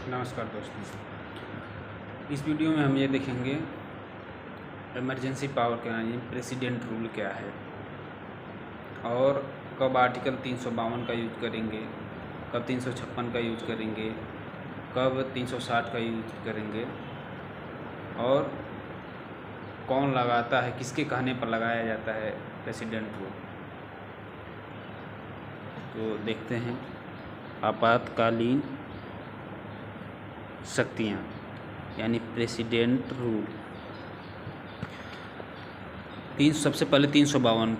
नमस्कार दोस्तों। इस वीडियो में हम ये देखेंगे इमरजेंसी पावर क्या है, प्रेसिडेंट रूल क्या है और कब आर्टिकल 352 का यूज करेंगे, कब 356 का यूज करेंगे, कब 360 का यूज करेंगे और कौन लगाता है, किसके कहने पर लगाया जाता है प्रेसिडेंट रूल। तो देखते हैं आपातकालीन शक्तियाँ यानी प्रेसिडेंट रूल। सबसे पहले 352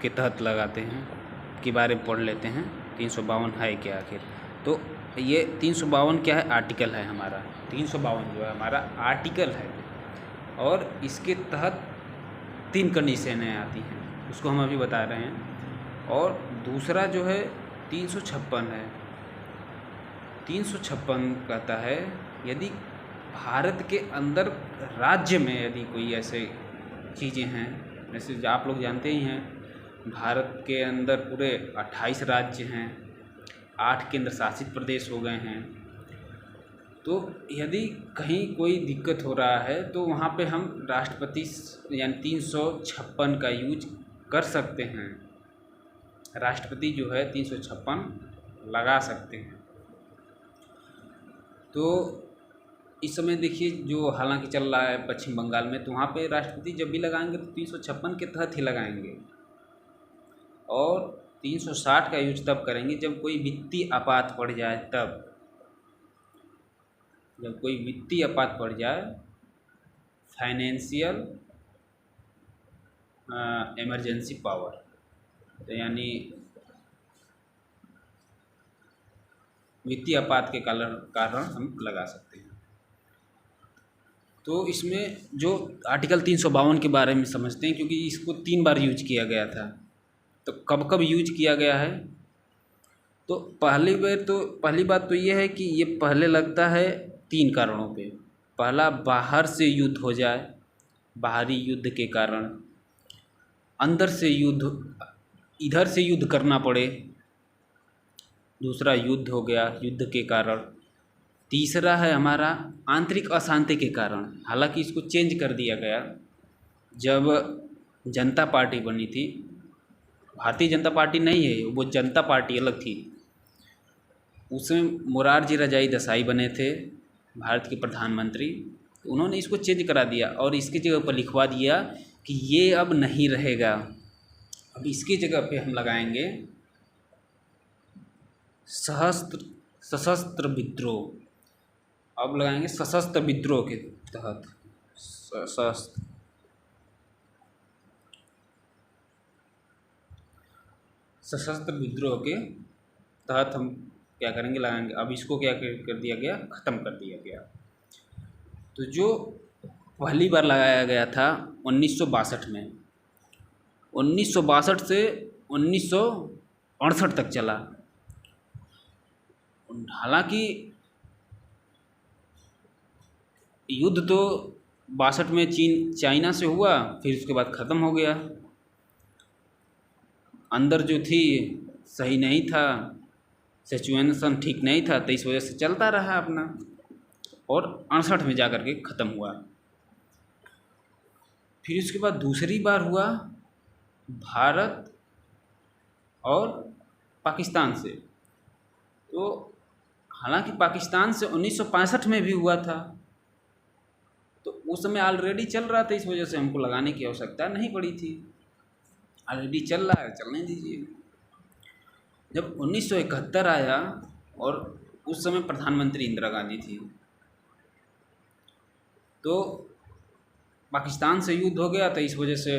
के तहत लगाते हैं के बारे में पढ़ लेते हैं। 352 है क्या आखिर? तो ये 352 क्या है? आर्टिकल है हमारा। 352 जो है हमारा आर्टिकल है और इसके तहत 3 कंडीशनें आती हैं, उसको हम अभी बता रहे हैं। और दूसरा जो है 356 है। 356 कहता है यदि भारत के अंदर राज्य में यदि कोई ऐसे चीज़ें हैं, जैसे आप लोग जानते ही हैं भारत के अंदर पूरे 28 राज्य हैं, 8 केंद्र शासित प्रदेश हो गए हैं। तो यदि कहीं कोई दिक्कत हो रहा है तो वहाँ पे हम राष्ट्रपति यानी 356 का यूज कर सकते हैं। राष्ट्रपति जो है 356 लगा सकते हैं। तो इस समय देखिए जो हालांकि चल रहा है पश्चिम बंगाल में, तो वहाँ पे राष्ट्रपति जब भी लगाएंगे तो 356 के तहत ही लगाएंगे। और 360 का यूज तब करेंगे जब कोई वित्तीय आपात पड़ जाए, तब जब कोई वित्तीय आपात पड़ जाए, फाइनेंशियल इमरजेंसी पावर, तो यानी वित्तीय आपात के कारण हम लगा सकते हैं। तो इसमें जो आर्टिकल 352 के बारे में समझते हैं, क्योंकि इसको 3 बार यूज किया गया था। तो कब कब यूज किया गया है? तो पहली बात तो ये है कि ये पहले लगता है 3 कारणों पे। पहला, बाहर से युद्ध हो जाए, बाहरी युद्ध के कारण। अंदर से युद्ध, इधर से युद्ध करना पड़े, दूसरा युद्ध हो गया युद्ध के कारण। तीसरा है हमारा आंतरिक अशांति के कारण। हालांकि इसको चेंज कर दिया गया जब जनता पार्टी बनी थी। भारतीय जनता पार्टी नहीं है वो, जनता पार्टी अलग थी। उसमें मोरारजी रजाई देसाई बने थे भारत के प्रधानमंत्री। तो उन्होंने इसको चेंज करा दिया और इसकी जगह पर लिखवा दिया कि ये अब नहीं रहेगा, अब इसकी जगह पे हम लगाएंगे सशस्त्र विद्रोह। अब लगाएंगे सशस्त्र विद्रोह के तहत, सशस्त्र विद्रोह के तहत हम क्या करेंगे, लगाएंगे। अब इसको क्या कर दिया गया, ख़त्म कर दिया गया। तो जो पहली बार लगाया गया था 1962 में, 1962 से 1968 तक चला। हालांकि युद्ध तो 62 में चाइना से हुआ, फिर उसके बाद ख़त्म हो गया। अंदर जो थी सही नहीं था, सिचुएशन ठीक नहीं था, तो इस वजह से चलता रहा अपना, और 68 में जा कर के ख़त्म हुआ। फिर उसके बाद दूसरी बार हुआ भारत और पाकिस्तान से। तो हालांकि पाकिस्तान से 1965 में भी हुआ था, तो उस समय ऑलरेडी चल रहा था, इस वजह से हमको लगाने की आवश्यकता नहीं पड़ी थी। ऑलरेडी चल रहा है, चलने दीजिए। जब 1971 आया और उस समय प्रधानमंत्री इंदिरा गांधी थी, तो पाकिस्तान से युद्ध हो गया, तो इस वजह से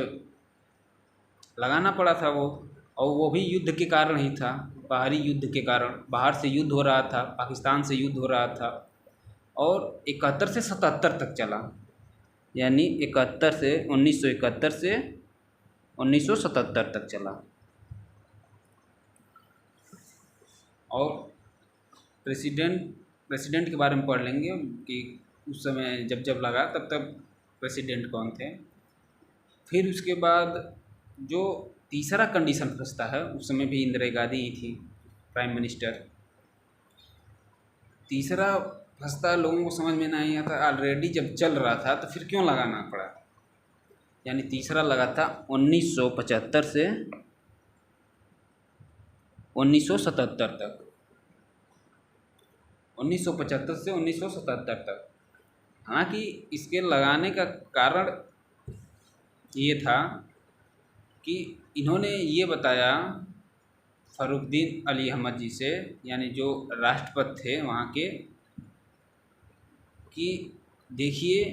लगाना पड़ा था वो। और वो भी युद्ध के कारण ही था, बाहरी युद्ध के कारण। बाहर से युद्ध हो रहा था, पाकिस्तान से युद्ध हो रहा था, और 71 से 77 तक चला। यानी 1971 से 1977 तक चला। और प्रेसिडेंट के बारे में पढ़ लेंगे कि उस समय जब लगा तब प्रेसिडेंट कौन थे। फिर उसके बाद जो तीसरा कंडीशन फंसता है, उस समय भी इंदिरा गांधी ही थी प्राइम मिनिस्टर। तीसरा फंसता लोगों को समझ में नहीं आता, ऑलरेडी जब चल रहा था तो फिर क्यों लगाना पड़ा। यानी तीसरा लगा था 1975 से 1977 तक, 1975 से 1977 तक। हालांकि इसके लगाने का कारण ये था कि इन्होंने ये बताया फरुखदीन अली अहमद जी से, यानी जो राष्ट्रपति थे वहाँ के, कि देखिए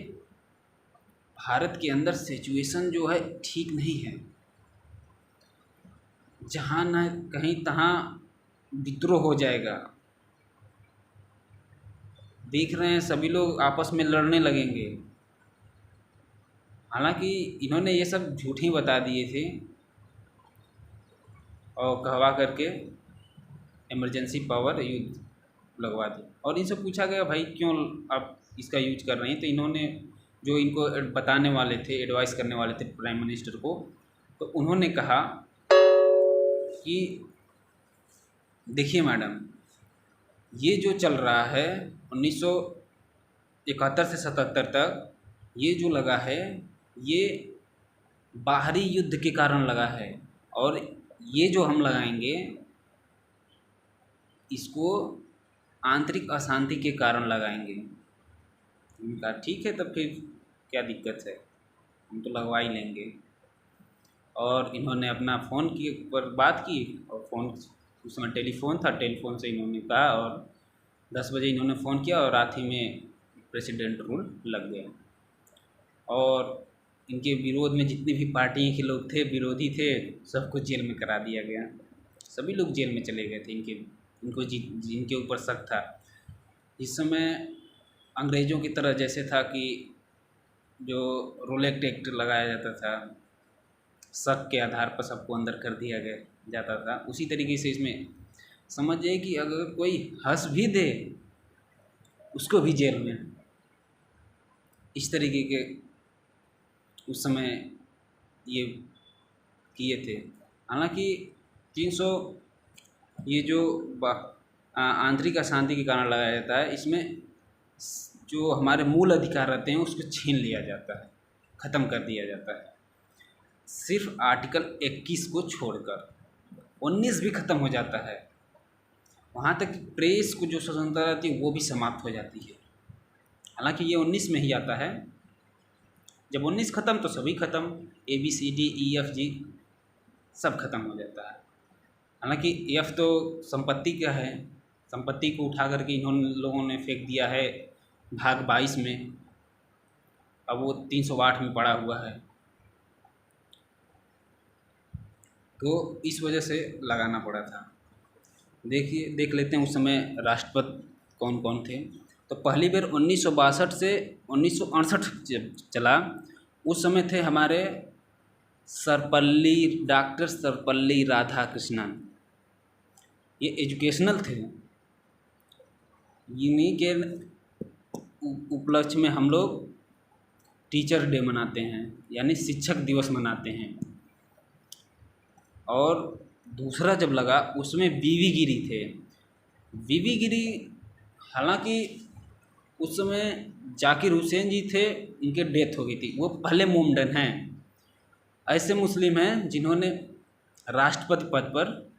भारत के अंदर सिचुएशन जो है ठीक नहीं है, जहाँ न कहीं तहाँ विद्रोह हो जाएगा। देख रहे हैं सभी लोग आपस में लड़ने लगेंगे। हालांकि इन्होंने ये सब झूठ ही बता दिए थे और कहवा करके इमरजेंसी पावर यूज लगवा दी। और इनसे पूछा गया भाई क्यों आप इसका यूज कर रहे हैं, तो इन्होंने जो इनको बताने वाले थे, एडवाइस करने वाले थे प्राइम मिनिस्टर को, तो उन्होंने कहा कि देखिए मैडम, ये जो चल रहा है 1971 से 77 तक, ये जो लगा है ये बाहरी युद्ध के कारण लगा है, और ये जो हम लगाएंगे इसको आंतरिक अशांति के कारण लगाएंगे। उन्होंने कहा ठीक है, तब फिर क्या दिक्कत है, हम तो लगवा ही लेंगे। और इन्होंने अपना फ़ोन की पर बात की, और फ़ोन उस समय टेलीफोन था, टेलीफोन से इन्होंने कहा, और 10 बजे इन्होंने फ़ोन किया और रात ही में प्रेसिडेंट रूल लग गया। और इनके विरोध में जितनी भी पार्टी के लोग थे, विरोधी थे, सबको जेल में करा दिया गया। सभी लोग जेल में चले गए थे इनको जिनके ऊपर शक था। इस समय अंग्रेज़ों की तरह जैसे था कि जो रोलेक्ट एक्ट लगाया जाता था, शक के आधार पर सबको अंदर कर दिया गया जाता था, उसी तरीके से इसमें समझ जाए कि अगर कोई हंस भी दे उसको भी जेल में, इस तरीके के उस समय ये किए थे। हालांकि 300 ये जो आंतरिक अशांति के कारण लगाया जाता है, इसमें जो हमारे मूल अधिकार रहते हैं उसको छीन लिया जाता है, ख़त्म कर दिया जाता है। सिर्फ आर्टिकल 21 को छोड़कर 19 भी ख़त्म हो जाता है। वहाँ तक प्रेस को जो स्वतंत्रता रहती है वो भी समाप्त हो जाती है। हालांकि ये 19 में ही आता है। जब 19 ख़त्म तो सभी ख़त्म, ABCDEFG सब ख़त्म हो जाता है। हालांकि F तो संपत्ति का है, संपत्ति को उठा करके इन्होंने लोगों ने फेंक दिया है भाग 22 में, अब वो 308 में पड़ा हुआ है, तो इस वजह से लगाना पड़ा था। देख लेते हैं उस समय राष्ट्रपति कौन कौन थे। तो पहली बार 1962 से 1968 जब चला, उस समय थे हमारे डॉक्टर सर्वपल्ली राधाकृष्णन। ये एजुकेशनल थे, इन्हीं के उपलक्ष्य में हम लोग टीचर डे मनाते हैं, यानी शिक्षक दिवस मनाते हैं। और दूसरा जब लगा उसमें वीवी गिरी थे। वीवी गिरी, हालांकि उस समय जाकिर हुसैन जी थे, उनके डेथ हो गई थी, वो पहले मोमडन हैं, ऐसे मुस्लिम हैं जिन्होंने राष्ट्रपति पद पर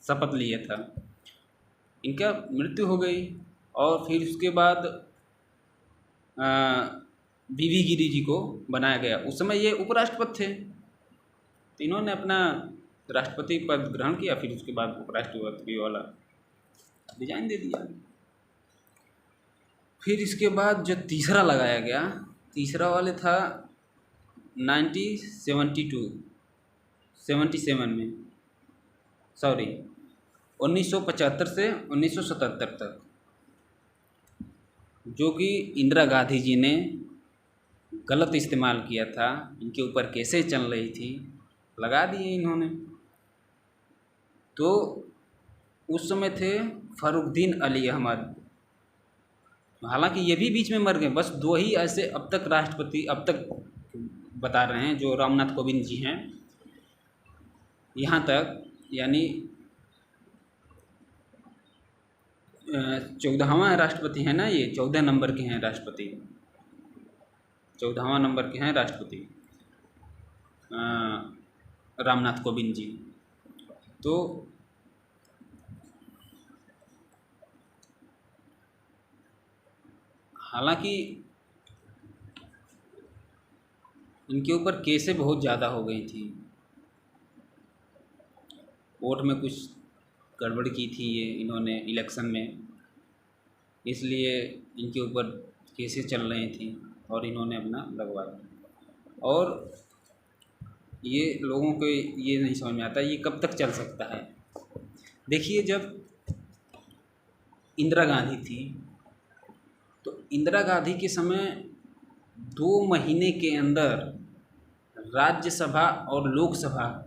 शपथ लिया था। इनका मृत्यु हो गई, और फिर उसके बाद वीवी गिरी जी को बनाया गया। उस समय ये उपराष्ट्रपति थे, तो इन्होंने अपना राष्ट्रपति पद ग्रहण किया, फिर उसके बाद उपराष्ट्रपति वाला डिजाइन दे दिया। फिर इसके बाद जो तीसरा लगाया गया, तीसरा वाले था 1977 में, 1975 से 1977 तक, जो कि इंदिरा गांधी जी ने गलत इस्तेमाल किया था। इनके ऊपर केसें चल रही थी, लगा दिए इन्होंने। तो उस समय थे फरुखदीन अली अहमद, हालांकि ये भी बीच में मर गए। बस 2 ही ऐसे अब तक राष्ट्रपति अब तक बता रहे हैं, जो रामनाथ कोविंद जी हैं यहाँ तक, यानी 14वां राष्ट्रपति है ना, ये 14 नंबर के हैं राष्ट्रपति, 14वां नंबर के हैं राष्ट्रपति रामनाथ कोविंद जी। तो हालांकि इनके ऊपर केसें बहुत ज़्यादा हो गई थी, वोट में कुछ गड़बड़ की थी ये इन्होंने इलेक्शन में, इसलिए इनके ऊपर केसें चल रही थी और इन्होंने अपना लगवाया। और ये लोगों को ये नहीं समझ में आता ये कब तक चल सकता है। देखिए, जब इंदिरा गांधी थी तो इंदिरा गांधी के समय 2 महीने के अंदर राज्यसभा और लोकसभा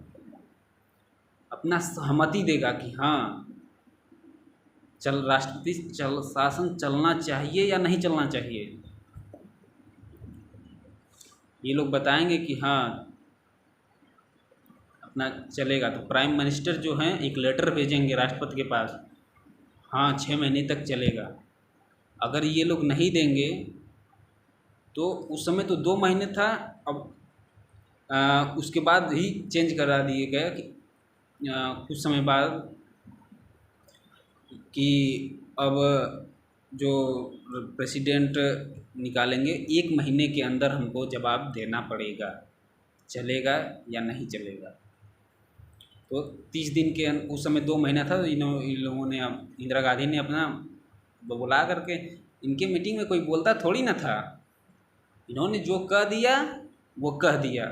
अपना सहमति देगा कि हाँ राष्ट्रपति शासन चलना चाहिए या नहीं चलना चाहिए। ये लोग बताएंगे कि हाँ अपना चलेगा, तो प्राइम मिनिस्टर जो हैं एक लेटर भेजेंगे राष्ट्रपति के पास, हाँ 6 महीने तक चलेगा। अगर ये लोग नहीं देंगे तो उस समय तो 2 महीने था, अब उसके बाद ही चेंज करा दिए गया कि कुछ समय बाद कि अब जो प्रेसिडेंट निकालेंगे 1 महीने के अंदर हमको जवाब देना पड़ेगा, चलेगा या नहीं चलेगा। तो 30 दिन के उस समय 2 महीना था, तो इन लोगों ने, इंदिरा गांधी ने अपना बुला करके, इनके मीटिंग में कोई बोलता थोड़ी ना था, इन्होंने जो कह दिया वो कह दिया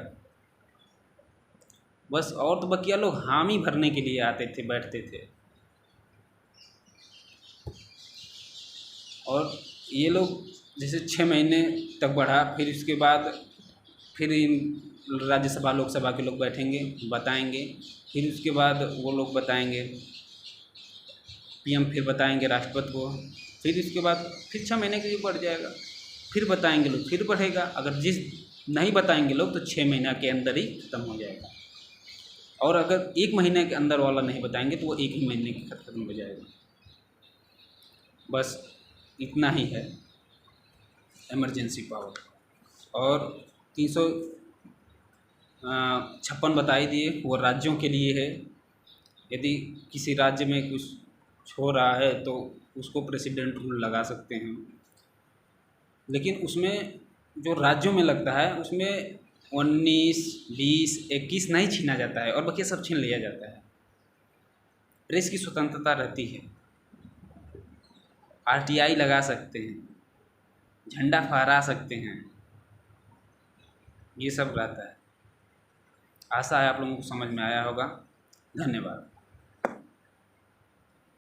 बस। और तो बकिया लोग हामी भरने के लिए आते थे, बैठते थे। और ये लोग जैसे 6 महीने तक बढ़ा, फिर उसके बाद फिर इन राज्यसभा लोकसभा के लोग बैठेंगे, बताएंगे, फिर उसके बाद वो लोग बताएंगे, पीएम फिर बताएंगे राष्ट्रपति को, फिर इसके बाद फिर 6 महीने के लिए बढ़ जाएगा, फिर बताएंगे लोग, फिर बढ़ेगा। अगर जिस नहीं बताएंगे लोग तो 6 महीना के अंदर ही ख़त्म हो जाएगा। और अगर 1 महीने के अंदर वाला नहीं बताएंगे तो वो 1 ही महीने के ख़त्म हो जाएगा। बस इतना ही है इमरजेंसी पावर। और 356 बता ही दिए, वो राज्यों के लिए है। यदि किसी राज्य में कुछ हो रहा है तो उसको प्रेसिडेंट रूल लगा सकते हैं, लेकिन उसमें जो राज्यों में लगता है उसमें 19, 20, 21 नहीं छीना जाता है और बाकी सब छीन लिया जाता है। प्रेस की स्वतंत्रता रहती है, आरटीआई लगा सकते हैं, झंडा फहरा सकते हैं, ये सब रहता है। आशा है आप लोगों को समझ में आया होगा। धन्यवाद।